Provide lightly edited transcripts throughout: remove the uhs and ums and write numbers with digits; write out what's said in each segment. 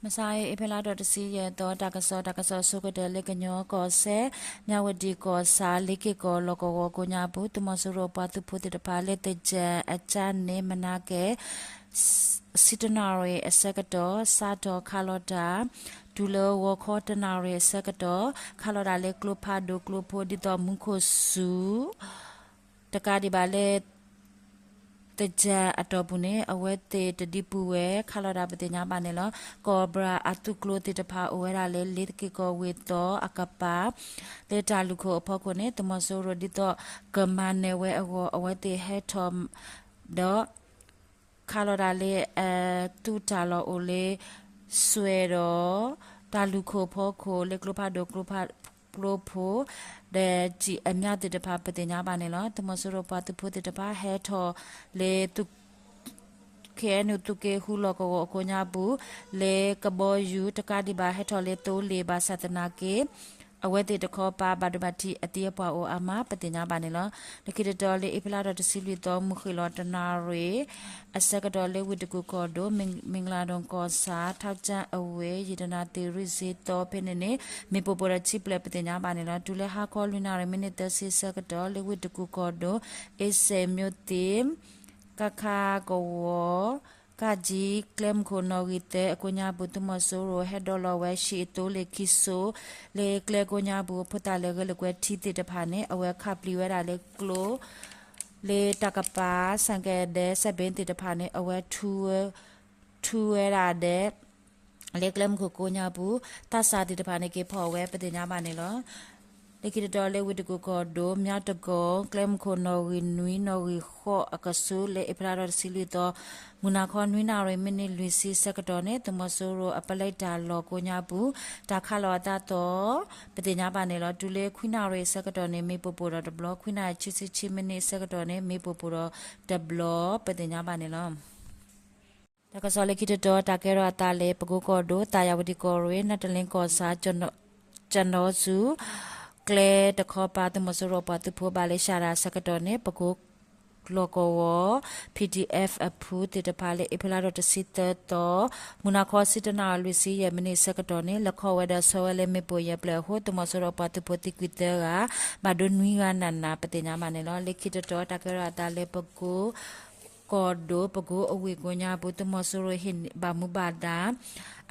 มาซายเอเพลาดอตซีเยตอตากะซอสุกเดเลกญอกอเซญาวดีกอซาลิกิกอลกอโกญาบุตุมสุโรปาตุพุติตปาเลเตเจอาจารย์เนมนาเกสิตนาเรอเซกตอซาตอคาลอดาดูโลวอคอตนาเรเซกตอคาลอดาเลกลูพาโดกลูโพดิตอมุโคสูตะกาดิบาเลตจาอัตบุเนอเวเตตดิปูเวคาลราปติญาบาเนลกอบราอัตุกโลติตภาโอเวราเลลิตกิโกเวโตอากปาเลตาลุโคอพอโคเนตมโซโรดิโตกมานเนเวอเวเตเฮทอมดอคาลราเลตูตาโลโอเลสเวโรตาลุโคพอโคเลกโลพาโดกโลพาโลโพเดจีอเมียติตภาปติญาบาเนลตมโซโรปาตุโพติตภาเฮทอเลตุเคนุตุเกฮูลกโกญาบูเลกบอยูตกาดิบาเฮทอเลโตเลบาสัตนาเกအဝဲတေတခောပါဘဒဘတိအတိယပွားအိုအမပတင်ညာပါနေလောတခိတတော်လေအဖလာတော်တစီလီတော်မခိလောတနာရေအစကတော်လေဝိတကုကောဒိုမင်္ဂလာတော်ကောစာထောက်ချအဝဲယတနာတေရိစီတော်ဖိနေနေမေပပရချိပလပတင်ညာပါနေလောဒူလေဟာကောလူနာရမိနစ်တစီစကတော်လေဝိတကုကောဒိုအေဆေမြို့တေကခါကောကជីကလမ်ခိုနော်ဂီတဲအကိုညာဘူတမဆိုရိုဟက်ဒေါ်လာဝဲရှိတိုလေခိဆိုလေကလေကိုညာဘူဖတာလေကလကွဲထီတိတဖာနေအဝဲခပ်လီဝဲတာလေကလိုလေတကပါစံကဲတဲ့စပင်းတိတဖာနေအဝဲထူဝဲတာတဲ့လေကလမ်ခိုကိုညာဘူတဆာတိတဖာနေကေဖော်ဝဲပတင်ညာပါနေလောလေကိတတော်လေဝိတကုကောဒိုမြတ်တကောကလမ်ခိုနော်ဝီနွီနော်ဝီခောအကဆူလေအပရာရစီလီတော်မူနာခွန်နွိနာရမိနစ်လူစီစကတော်နဲ့တမဆိုးရောအပလိုက်တာလောကိုညာဘူးတာခါလောတာတော့ပတိညာပါနေလောဒူလေခွိနာရစကတော်နဲ့မေပပတော်ဒဘလခွိနာချစ်ချစ်မိနစ်စကတော်နဲ့မေပပတော်ဒဘလပတိညာပါနေလောတကစောလေကိတတော်တာကဲရတာလေပကုကောဒိုတာယဝတိကောရေနတလင်းကောစာကျွန်တော်စုကလေတခောပါတမစရောပါတဖိုးပါလေရှာရာစကတော်နဲ့ပကုလောကဝ PDF အဖူတေတပါလေအဖလာတော့တစစ်တော့မူနာခောစစ်တနာလူစီယမနိစကတော်နဲ့လခောဝဒဆောဝလေမေပိုယပလဟိုတမစရောပါတဖိုတိကွီတဲကဘာဒွန်ဝီကနနာပတိညာမနေလောလေခိတတော်တကရတာလေပကုကောဒိုပကုအဝေကိုညာဘုတမဆူရဟင်ဘာမူဘာဒာ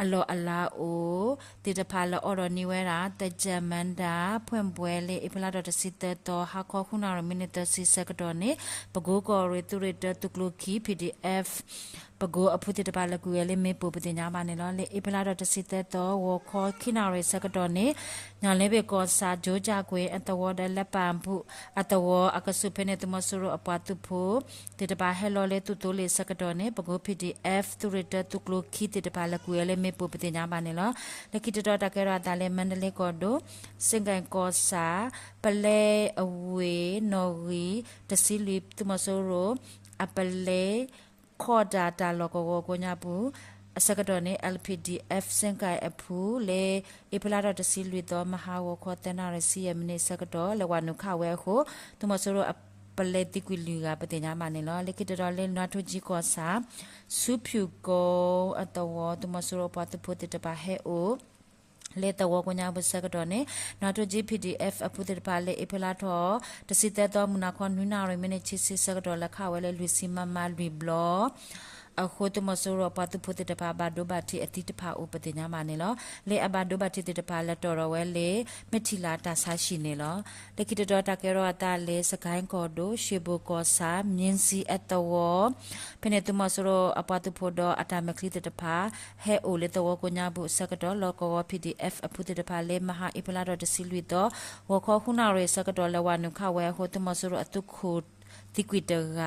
အလောအလာအိုတေတဖာလောအော်ရနီဝဲတာတကြမန်တာဖွင့်ပွဲလေအဖလာတော်တစစ်တော်ဟာခေါခုနာရမိနစ်တစီစကတော်နေပကုကောရတူရတတုကလုခီ PDF ပကုအဖုတေတပါလကူရလေမေပူပတင်ညာပါနေလောလေအဖလာတော်တစစ်တော်ဝခေါခိနာရစကတော်နေညာလေဘေကောစာဂျိုကြကွေအတဝဒလက်ပံဘူးအတဝအကဆုဖ ne တမဆူရအပွားတုဖို့တေတပါဟဲလောလေတူတိုလေစကတော်နေပကု PDF တူရတတုကလုခီတေတပါလကူရလေမေပူပတင်ညာပါနေလောလက်ခိတတော်တကရတာလေမန္တလေးကောဒိုစင်ကန်ကောစာပလဲအဝေနော်ဂီတစီလီတမဆူရအပလဲခေါ်တာတာလောကောကိုညာဘူးအစကတော်နေ LPDF စင်ကိုင်အဖူလေအပလာတော်တစီလွေတော်မဟာဝခေါ်တနာရစီယမနေစကတော်လဝနုခဝဲကိုတမဆူရပလက်တိကွီလူကပတင်ညာမနေလောလေကိတတော်လေနွားထုကြီးကောစာစုဖြူကောအတော်တမဆူရပတ်ဖို့တပါဟဲအိုလေတဝကညာဘစကတော်နေနော်တူ GPDF အပုဒ်ပါလေအဖလာတော်တစီတဲ့တော်မနာခွန်နွိနာရမနေချစ်စကတော်လက်ခဝဲလေလူစီမမလူဘလောအခုတမဆိုရပတ်ဖို့တပါဘာဒိုဘာတီအတိတဖာဥပတိညာမနေလောလေအဘာဒိုဘာတီတပါလက်တော်ရဝဲလေမထီလာတာဆာရှိနေလောလေကိတတော်တကဲရောတာလေစကိုင်းကောဒိုရှေဘကောစာမြင်းစီအတော်ဖ ne တမဆိုရအပတ်ဖို့တော့အတမကလီတဖာဟဲအိုလေတော်ကိုညာဘူးစကတော်လောကော PDF အဖုတတဖာလေမဟာအပလာတော်တစီလွီတော့ဝခေါခုနာရစကတော်လဝနုခဝဲဟိုတမဆိုရအတုခုတိကွီတက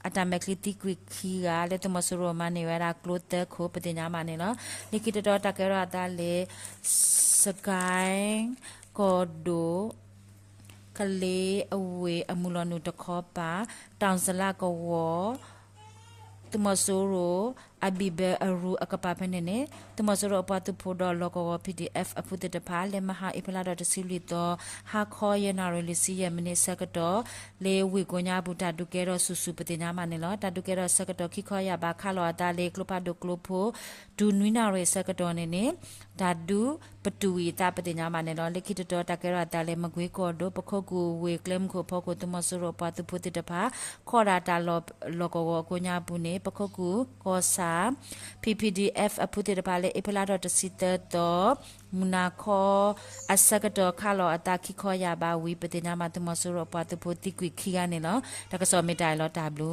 အတမကလီတိကွီခီကလေတမဆူရမနေဝရာကလိုတခိုပတင်ညာမနေလောလိခိတတော်တကရတာလေစကိုင်းကောဒိုကလေးအဝေအမူလနုတခောပါတောင်စလကဝတမဆူရ abibe aru akapapenene tumasoro apatu phodo logo pdf apute de phale maha ipalada de silito ha kho yena relisi yemini sakato le wigonya buta dukero susu patinya manelo tadukero sakato khikho ya ba khalo ata le klopado klopo du nuina re sakato nene dadu patui ta patinya manelo likito takero ata le magwe ko do pakhoku we claim ko phoko tumasoro apatu pute de pha khora ta logo gonya bune pakhoku ko sa PPDF apute de pale ipalado de sita to munakho asakato khalo ataki kho ya ba wi patinya ma tumasoro apatu poti kwi khiya ne lo takaso mitai lo tablu